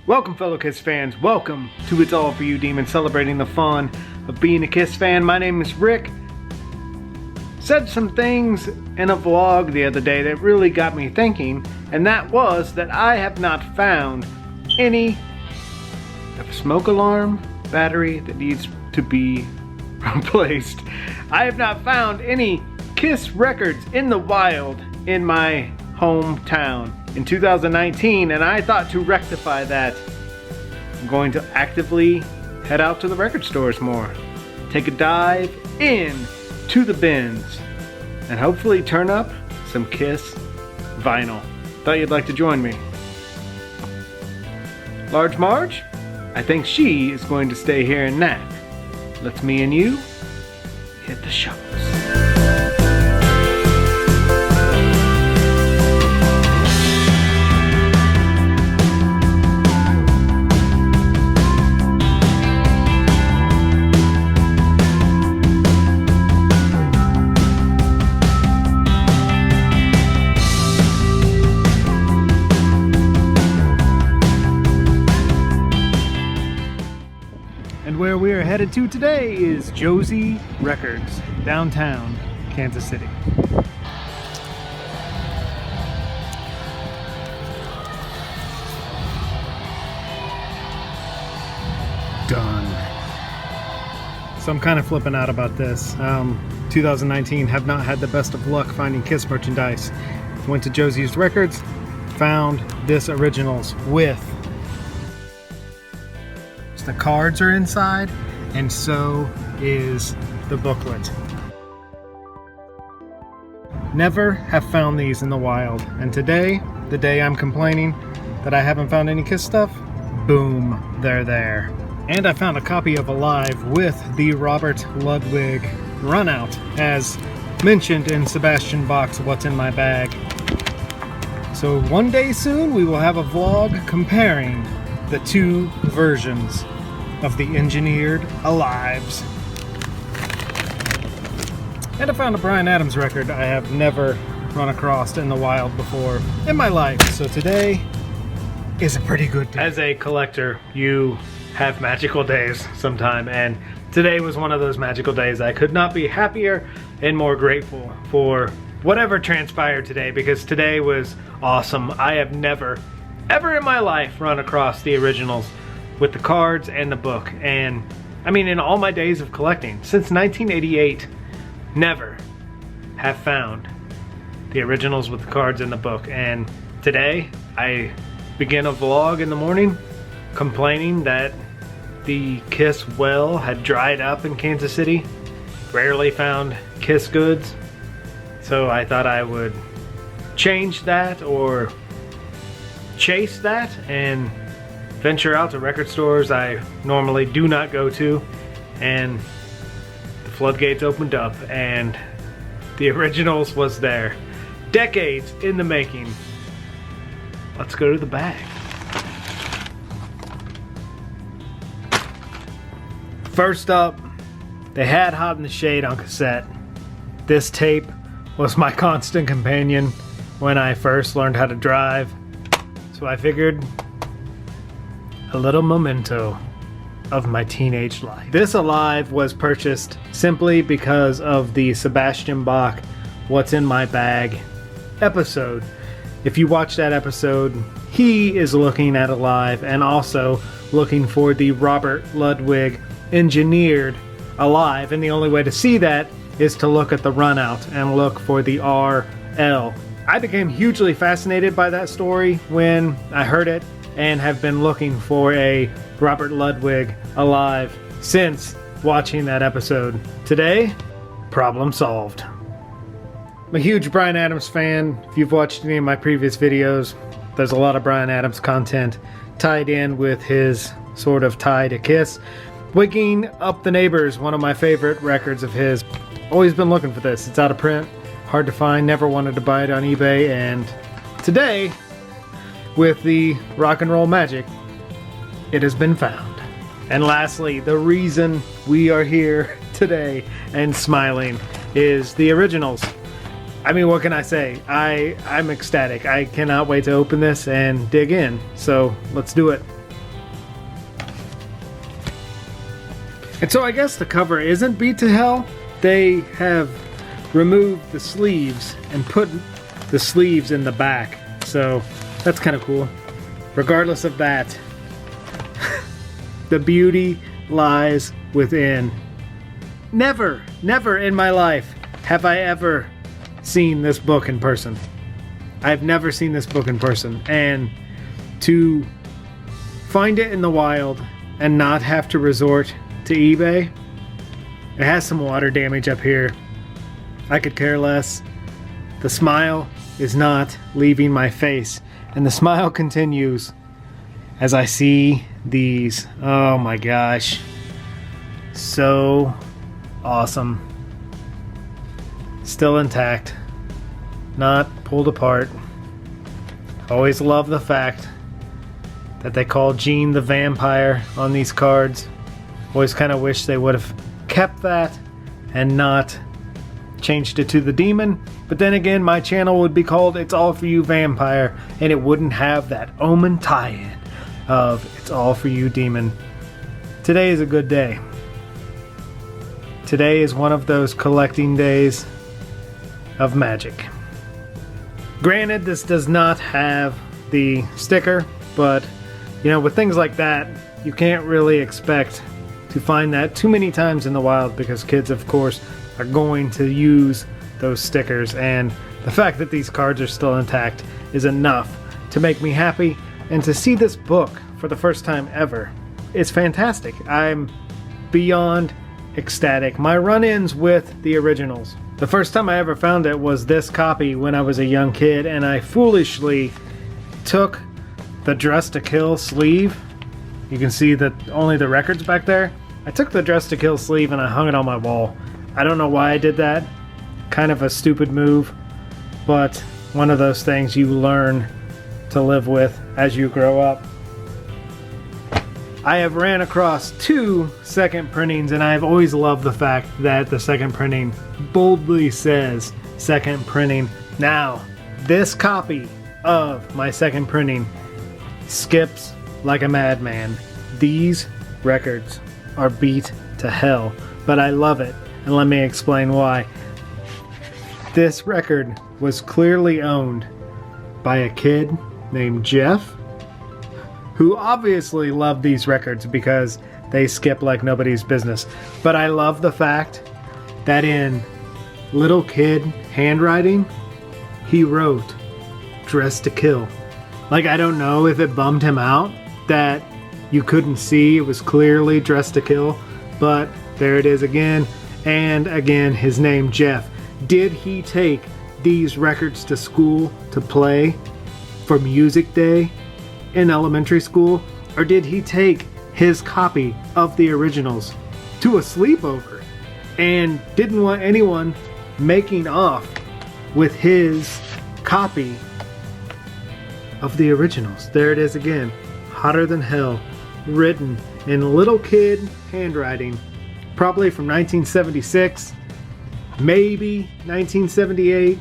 Welcome, fellow Kiss fans. Welcome to It's All For You Demon, celebrating the fun of being a Kiss fan. My name is Rick. Said some things in a vlog the other day that really got me thinking, and that was that I have not found any smoke alarm battery that needs to be replaced. I have not found any Kiss records in the wild in my hometown in 2019, and I thought to rectify that, I'm going to actively head out to the record stores more, take a dive in to the bins, and hopefully turn up some Kiss vinyl. Thought you'd like to join me. Large Marge, I think she is going to stay here and nap. Let's me and you hit the shows. And where we are headed to today is Josey Records, downtown Kansas City. Done. So I'm kind of flipping out about this. 2019 have not had the best of luck finding Kiss merchandise. Went to Josey's Records, found this originals with the cards are inside, and so is the booklet. Never have found these in the wild, and today, the day I'm complaining that I haven't found any Kiss stuff, boom, they're there. And I found a copy of Alive with the Robert Ludwig runout, as mentioned in Sebastian Bach's What's in My Bag. So one day soon we will have a vlog comparing the two versions of the engineered Alives. And I found a Bryan Adams record I have never run across in the wild before in my life. So today is a pretty good day. As a collector, you have magical days sometime, and today was one of those magical days. I could not be happier and more grateful for whatever transpired today, because today was awesome. I have never, ever in my life run across the originals with the cards and the book. And I mean, in all my days of collecting since 1988, never have found the originals with the cards and the book. And today I begin a vlog in the morning complaining that the Kiss well had dried up in Kansas City. Rarely found Kiss goods, so I thought I would change that or chase that and venture out to record stores I normally do not go to, and the floodgates opened up and the originals was there. Decades in the making. Let's go to the bag. First up, they had Hot in the Shade on cassette. This tape was my constant companion when I first learned how to drive, so I figured a little memento of my teenage life. This Alive was purchased simply because of the Sebastian Bach What's in My Bag episode. If you watch that episode, he is looking at Alive and also looking for the Robert Ludwig engineered Alive, and the only way to see that is to look at the runout and look for the RL. I became hugely fascinated by that story when I heard it, and have been looking for a Robert Ludwig Alive since watching that episode. Today, problem solved. I'm a huge Bryan Adams fan. If you've watched any of my previous videos, there's a lot of Bryan Adams content tied in with his sort of tie to Kiss. Waking Up the Neighbors, one of my favorite records of his. Always been looking for this. It's out of print, hard to find, never wanted to buy it on eBay, and today, with the rock and roll magic, it has been found. And lastly, the reason we are here today and smiling is the originals. I mean, what can I say? I'm ecstatic. I cannot wait to open this and dig in. So let's do it. And so I guess the cover isn't beat to hell. They have removed the sleeves and put the sleeves in the back. So that's kind of cool. Regardless of that, the beauty lies within. Never in my life have I ever seen this book in person. I've never seen this book in person. And to find it in the wild and not have to resort to eBay, it has some water damage up here. I could care less. The smile is not leaving my face. And the smile continues as I see these. Oh my gosh. So awesome. Still intact. Not pulled apart. Always love the fact that they call Gene the vampire on these cards. Always kind of wish they would have kept that and not changed it to the demon. But then again, my channel would be called It's All For You Vampire, and it wouldn't have that Omen tie-in of It's All For You Demon. Today is a good day. Today is one of those collecting days of magic. Granted, this does not have the sticker, but you know, with things like that, you can't really expect to find that too many times in the wild, because kids, of course, are going to use those stickers, and the fact that these cards are still intact is enough to make me happy. And to see this book for the first time ever is fantastic. I'm beyond ecstatic. My run-ins with the originals, the first time I ever found it was this copy when I was a young kid, and I foolishly took the Dress to Kill sleeve. You can see that only the records back there. I took the Dress to Kill sleeve and I hung it on my wall. I don't know why I did that. Kind of a stupid move, but one of those things you learn to live with as you grow up. I have ran across 2 second printings, and I've always loved the fact that the second printing boldly says second printing. Now, this copy of my second printing skips like a madman. These records are beat to hell, but I love it, and let me explain why. This record was clearly owned by a kid named Jeff, who obviously loved these records because they skip like nobody's business. But I love the fact that in little kid handwriting, he wrote Dress to Kill. Like, I don't know if it bummed him out that you couldn't see it was clearly Dress to Kill, but there it is again. And again, his name Jeff. Did he take these records to school to play for music day in elementary school? Or did he take his copy of the originals to a sleepover and didn't want anyone making off with his copy of the originals? There it is again, hotter than hell, written in little kid handwriting, probably from 1976, maybe 1978,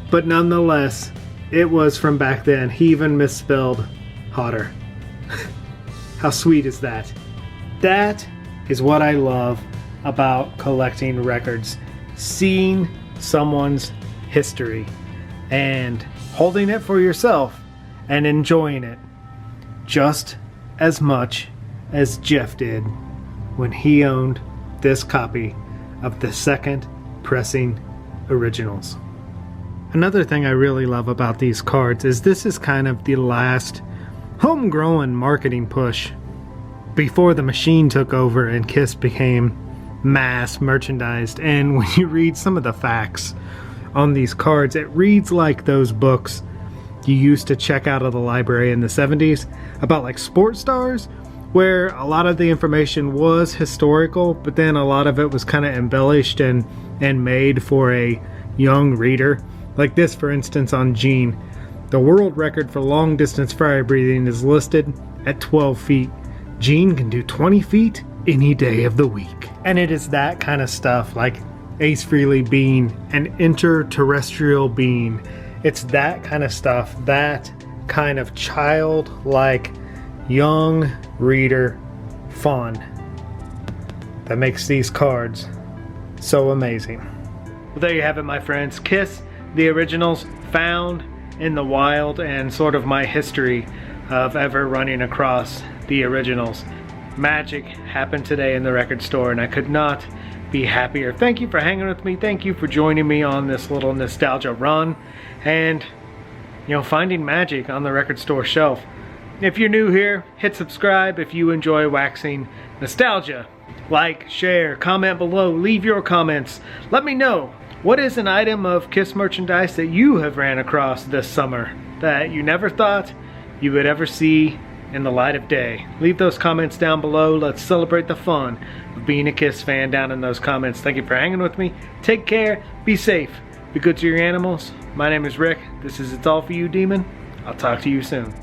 but nonetheless, it was from back then. He even misspelled hotter. How sweet is that? That is what I love about collecting records. Seeing someone's history and holding it for yourself and enjoying it just as much as Jeff did when he owned this copy of the second pressing originals. Another thing I really love about these cards is this is kind of the last homegrown marketing push before the machine took over and KISS became mass merchandised. And when you read some of the facts on these cards, it reads like those books you used to check out of the library in the 70s about like sports stars, where a lot of the information was historical, but then a lot of it was kind of embellished and made for a young reader. Like this, for instance, on Gene. The world record for long distance fire breathing is listed at 12 feet. Gene can do 20 feet any day of the week. And it is that kind of stuff, like Ace Frehley being an interterrestrial being. It's that kind of stuff, that kind of childlike, young reader fun that makes these cards so amazing. Well, there you have it, my friends. Kiss the originals found in the wild, and sort of my history of ever running across the originals. Magic happened today in the record store, and I could not be happier. Thank you for hanging with me. Thank you for joining me on this little nostalgia run, and finding magic on the record store shelf. If you're new here, hit subscribe if you enjoy waxing nostalgia. Like, share, comment below, leave your comments. Let me know, what is an item of Kiss merchandise that you have ran across this summer that you never thought you would ever see in the light of day? Leave those comments down below. Let's celebrate the fun of being a Kiss fan down in those comments. Thank you for hanging with me. Take care, be safe, be good to your animals. My name is Rick. This is It's All For You, Demon. I'll talk to you soon.